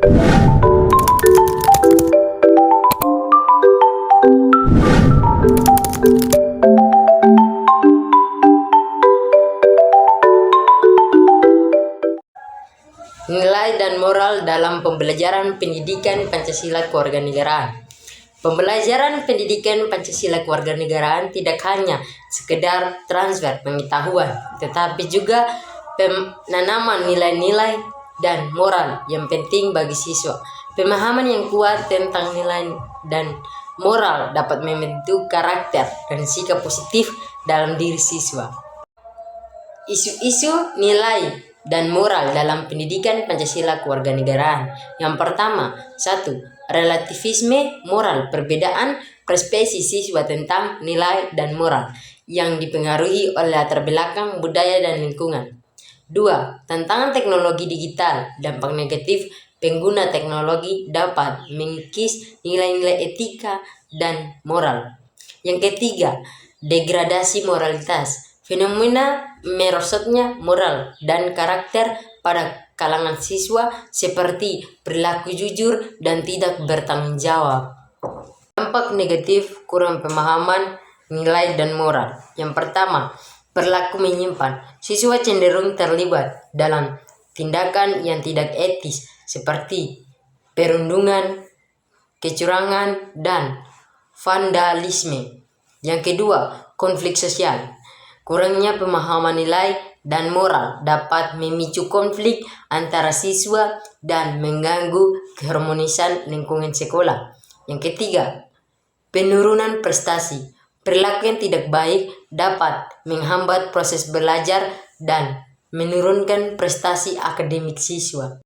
Nilai dan moral dalam pembelajaran pendidikan Pancasila Kewarganegaraan. Pembelajaran pendidikan Pancasila Kewarganegaraan tidak hanya sekedar transfer pengetahuan, tetapi juga penanaman nilai-nilai dan moral yang penting bagi siswa. Pemahaman yang kuat tentang nilai dan moral dapat membentuk karakter dan sikap positif dalam diri siswa. Isu-isu nilai dan moral dalam pendidikan Pancasila Kewarganegaraan. Yang pertama, 1. Relativisme moral, perbedaan persepsi siswa tentang nilai dan moral yang dipengaruhi oleh latar belakang budaya dan lingkungan. 2. Tantangan teknologi digital, dampak negatif pengguna teknologi dapat mengikis nilai-nilai etika dan moral. Yang ketiga, degradasi moralitas, fenomena merosotnya moral dan karakter pada kalangan siswa seperti perilaku jujur dan tidak bertanggung jawab. Dampak negatif kurang pemahaman nilai dan moral. Yang pertama, perilaku menyimpan. Siswa cenderung terlibat dalam tindakan yang tidak etis seperti perundungan, kecurangan, dan vandalisme. Yang kedua, konflik sosial. Kurangnya pemahaman nilai dan moral dapat memicu konflik antara siswa dan mengganggu keharmonisan lingkungan sekolah. Yang ketiga, penurunan prestasi. Perilaku yang tidak baik dapat menghambat proses belajar dan menurunkan prestasi akademik siswa.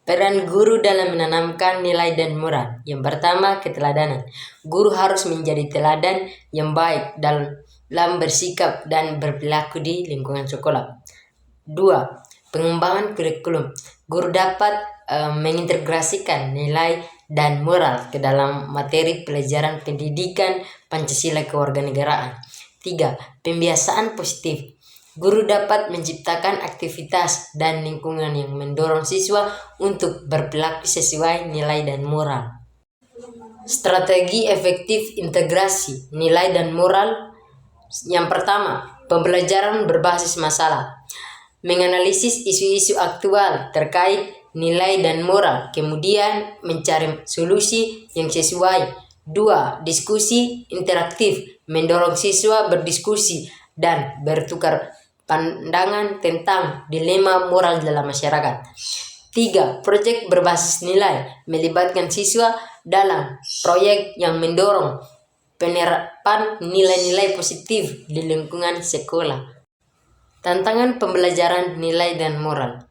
Peran guru dalam menanamkan nilai dan moral. Yang pertama, keteladanan. Guru harus menjadi teladan yang baik dalam bersikap dan berperilaku di lingkungan sekolah. 2. Pengembangan kurikulum. Guru dapat mengintegrasikan nilai dan moral ke dalam materi pelajaran pendidikan Pancasila Kewarganegaraan. 3. Pembiasaan positif. Guru dapat menciptakan aktivitas dan lingkungan yang mendorong siswa untuk berperilaku sesuai nilai dan moral. Strategi efektif integrasi nilai dan moral. Yang pertama, pembelajaran berbasis masalah. Menganalisis isu-isu aktual terkait nilai dan moral, kemudian mencari solusi yang sesuai. 2. Diskusi interaktif. Mendorong siswa berdiskusi dan bertukar pandangan tentang dilema moral dalam masyarakat. 3. Proyek berbasis nilai. Melibatkan siswa dalam proyek yang mendorong penerapan nilai-nilai positif di lingkungan sekolah. Tantangan pembelajaran nilai dan moral.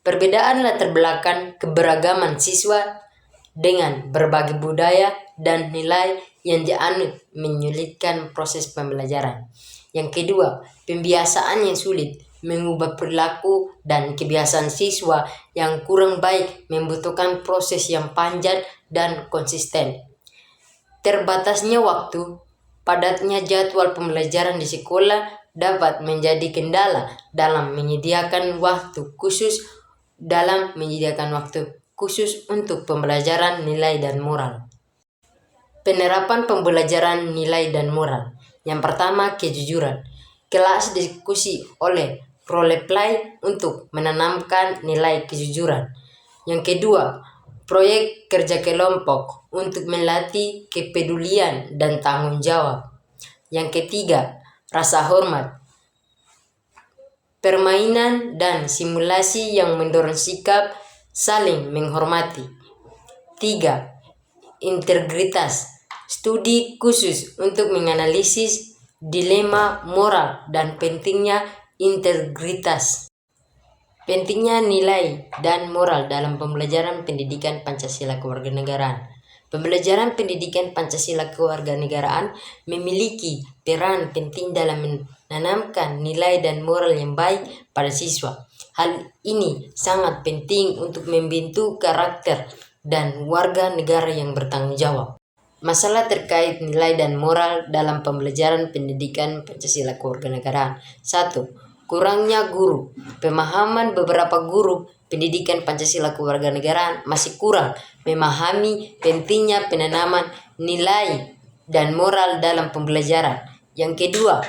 Perbedaan latar belakang keberagaman siswa dengan berbagai budaya dan nilai yang dianut menyulitkan proses pembelajaran. Yang kedua, pembiasaan yang sulit. Mengubah perilaku dan kebiasaan siswa yang kurang baik membutuhkan proses yang panjang dan konsisten. Terbatasnya waktu, padatnya jadwal pembelajaran di sekolah dapat menjadi kendala dalam menyediakan waktu khusus untuk pembelajaran nilai dan moral. Penerapan pembelajaran nilai dan moral. Yang pertama, kejujuran. Kelas diskusi oleh role play untuk menanamkan nilai kejujuran. Yang kedua, proyek kerja kelompok untuk melatih kepedulian dan tanggung jawab. Yang ketiga, rasa hormat. Permainan dan simulasi yang mendorong sikap saling menghormati. 3. Integritas. Studi khusus untuk menganalisis dilema moral dan pentingnya integritas. Pentingnya nilai dan moral dalam pembelajaran pendidikan Pancasila Kewarganegaraan. Pembelajaran pendidikan Pancasila Kewarganegaraan memiliki peran penting dalam menanamkan nilai dan moral yang baik pada siswa. Hal ini sangat penting untuk membentuk karakter dan warga negara yang bertanggung jawab. Masalah terkait nilai dan moral dalam pembelajaran pendidikan Pancasila Kewarganegaraan. 1. kurangnya guru. Pemahaman beberapa guru pendidikan Pancasila kewarganegaraan masih kurang memahami pentingnya penanaman nilai dan moral dalam pembelajaran. Yang kedua,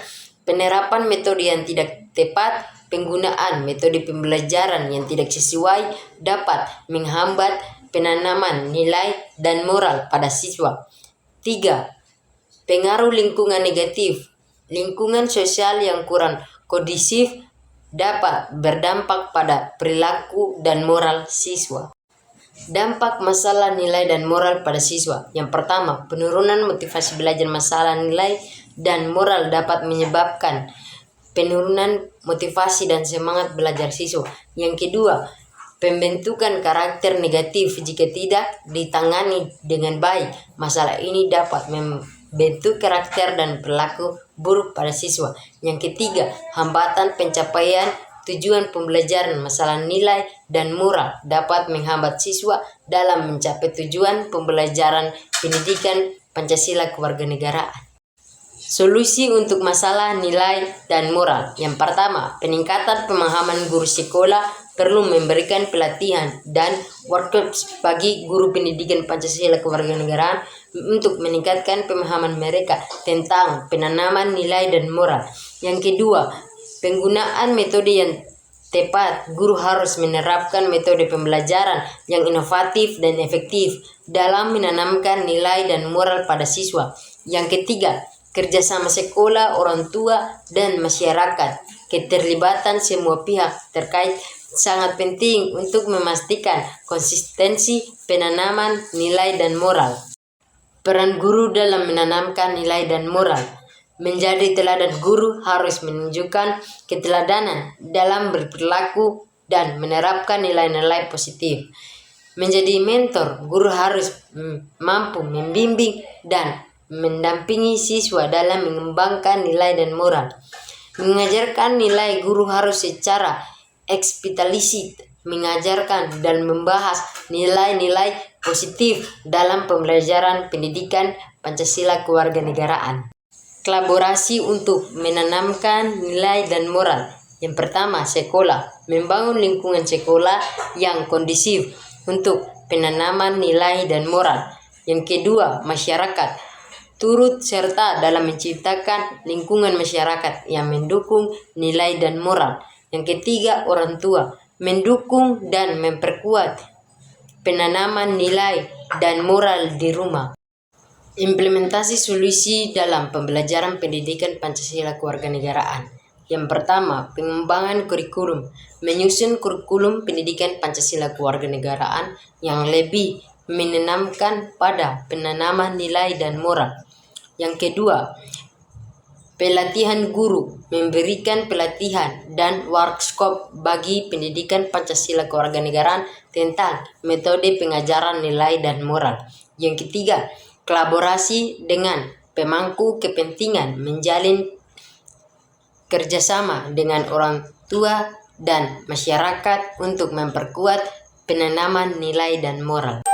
penerapan metode yang tidak tepat, penggunaan metode pembelajaran yang tidak sesuai dapat menghambat penanaman nilai dan moral pada siswa. 3. Pengaruh lingkungan negatif. Lingkungan sosial yang kurang kondusif dapat berdampak pada perilaku dan moral siswa. Dampak masalah nilai dan moral pada siswa. Yang pertama, penurunan motivasi belajar. Masalah nilai dan moral dapat menyebabkan penurunan motivasi dan semangat belajar siswa. Yang kedua, pembentukan karakter negatif jika tidak ditangani dengan baik. Masalah ini dapat membentuk karakter dan perilaku buruk pada siswa. Yang ketiga, hambatan pencapaian tujuan pembelajaran. Masalah nilai dan moral dapat menghambat siswa dalam mencapai tujuan pembelajaran pendidikan Pancasila kewarganegaraan. Solusi untuk masalah nilai dan moral. Yang pertama, peningkatan pemahaman guru sekolah perlu memberikan pelatihan dan workshops bagi guru pendidikan Pancasila kewarganegaraan untuk meningkatkan pemahaman mereka tentang penanaman nilai dan moral. Yang kedua, penggunaan metode yang tepat. Guru harus menerapkan metode pembelajaran yang inovatif dan efektif dalam menanamkan nilai dan moral pada siswa. Yang ketiga, kerjasama sekolah, orang tua, dan masyarakat. Keterlibatan semua pihak terkait sangat penting untuk memastikan konsistensi penanaman nilai dan moral. Peran guru dalam menanamkan nilai dan moral. Menjadi teladan, guru harus menunjukkan keteladanan dalam berperilaku dan menerapkan nilai-nilai positif. Menjadi mentor, guru harus mampu membimbing dan mendampingi siswa dalam mengembangkan nilai dan moral. Mengajarkan nilai, guru harus secara eksplisit mengajarkan dan membahas nilai-nilai positif dalam pembelajaran pendidikan Pancasila kewarganegaraan. Kolaborasi untuk menanamkan nilai dan moral. Yang pertama, sekolah membangun lingkungan sekolah yang kondusif untuk penanaman nilai dan moral. Yang kedua, masyarakat turut serta dalam menciptakan lingkungan masyarakat yang mendukung nilai dan moral. Yang ketiga, orang tua mendukung dan memperkuat penanaman nilai dan moral di rumah. Implementasi solusi dalam pembelajaran pendidikan Pancasila kewarganegaraan. Yang pertama, pengembangan kurikulum. Menyusun kurikulum pendidikan Pancasila kewarganegaraan yang lebih menanamkan pada penanaman nilai dan moral. Yang kedua, pelatihan guru. Memberikan pelatihan dan workshop bagi pendidikan Pancasila kewarganegaraan tentang metode pengajaran nilai dan moral. Yang ketiga, kolaborasi dengan pemangku kepentingan. Menjalin kerjasama dengan orang tua dan masyarakat untuk memperkuat penanaman nilai dan moral.